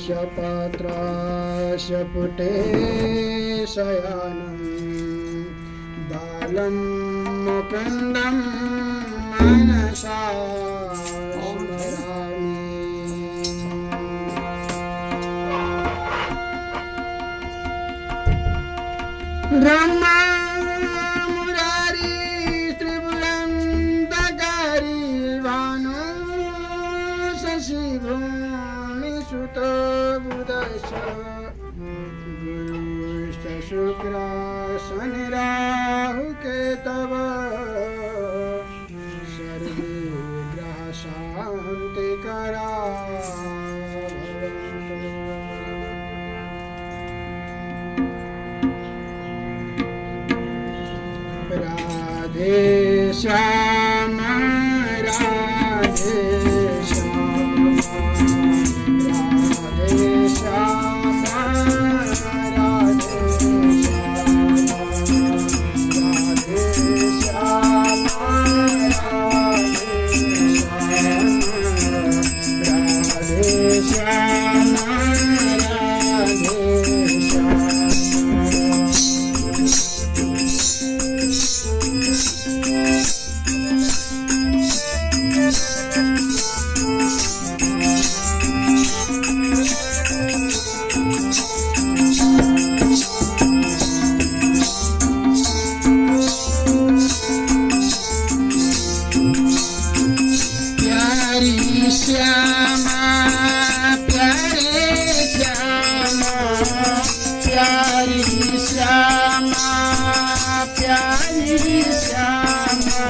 शपत्राशपुटे शयानं बालं मुकुन्दं मनसा स्मरामि। ब्रह्मा मुरारी त्रिपुरन्दकारी भानु शशिभूमिसुत बुधश्च गुरुश्च शुक्र शनि राहु केतव सर्वे ग्रह शान्तिकरा राधे श्याम राधे श्याम राधे श्याम राधे श्याम राधे श्याम श्यामा प्यारे श्यामा प्यारी श्यामा प्यारी श्यामा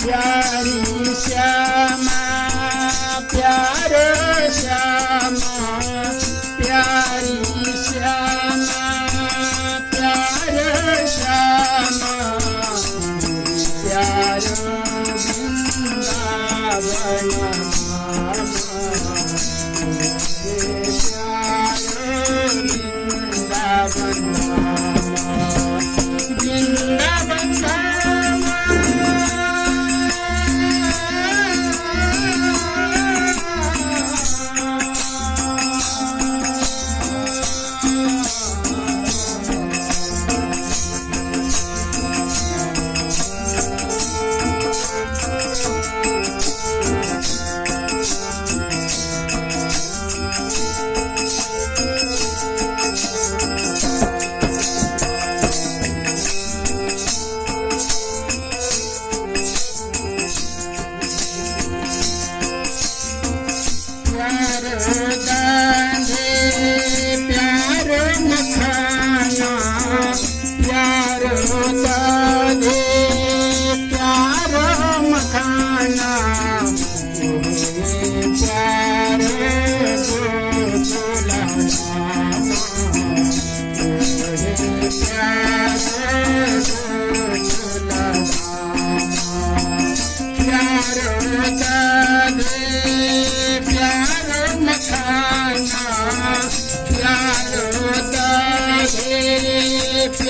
प्यारी श्यामा प्यारे श्यामा प्यारी श्यामा प्यारे श्यामा प्यारो वृंदावन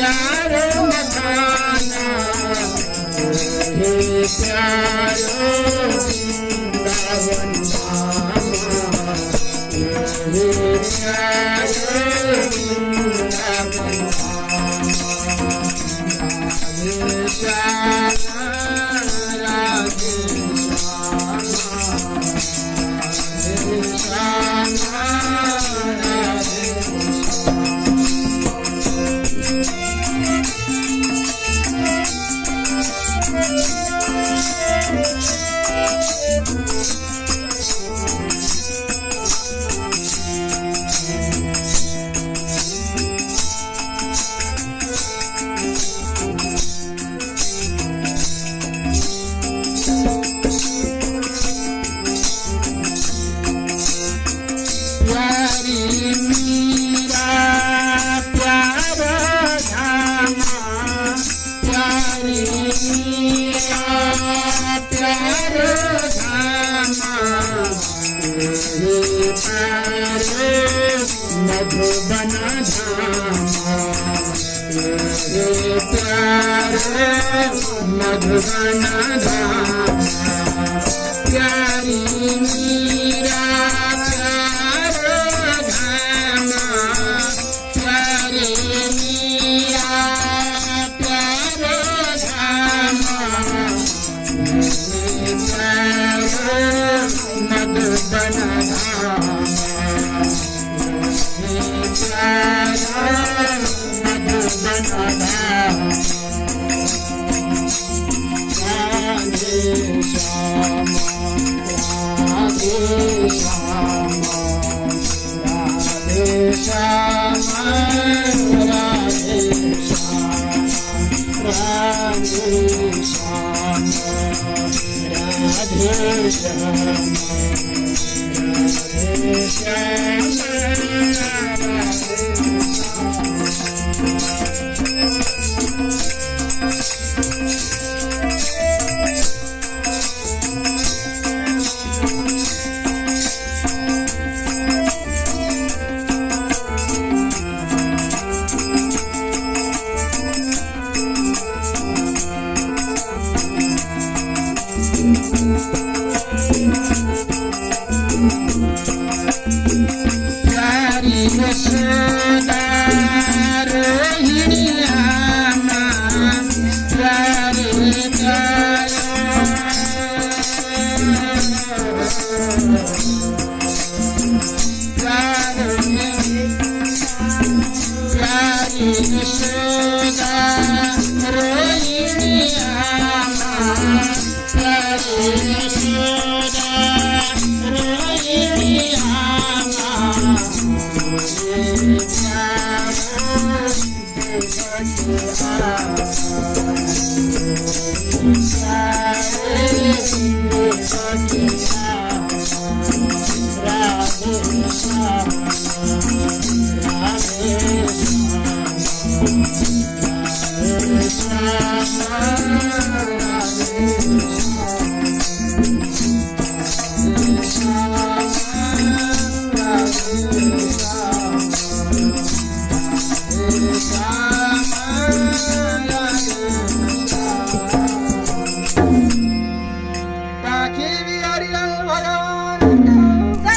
प्यारो मखाना प्यारो वृंदावन प्यारो वृंदावन राधे श्यामा राधे श्यामा मधुबन धाम मधुबन धाम प्यारी मीरा प्यारो धाम प्यारी मीरा प्यारो धाम मधुबन धाम मधुबन धाम प्यारी यशोदा रोहिणी आमा प्यारी प्यारी यशोदा रोहिणी आमा प्यारी यशोदा रोहिणी आमा Radhe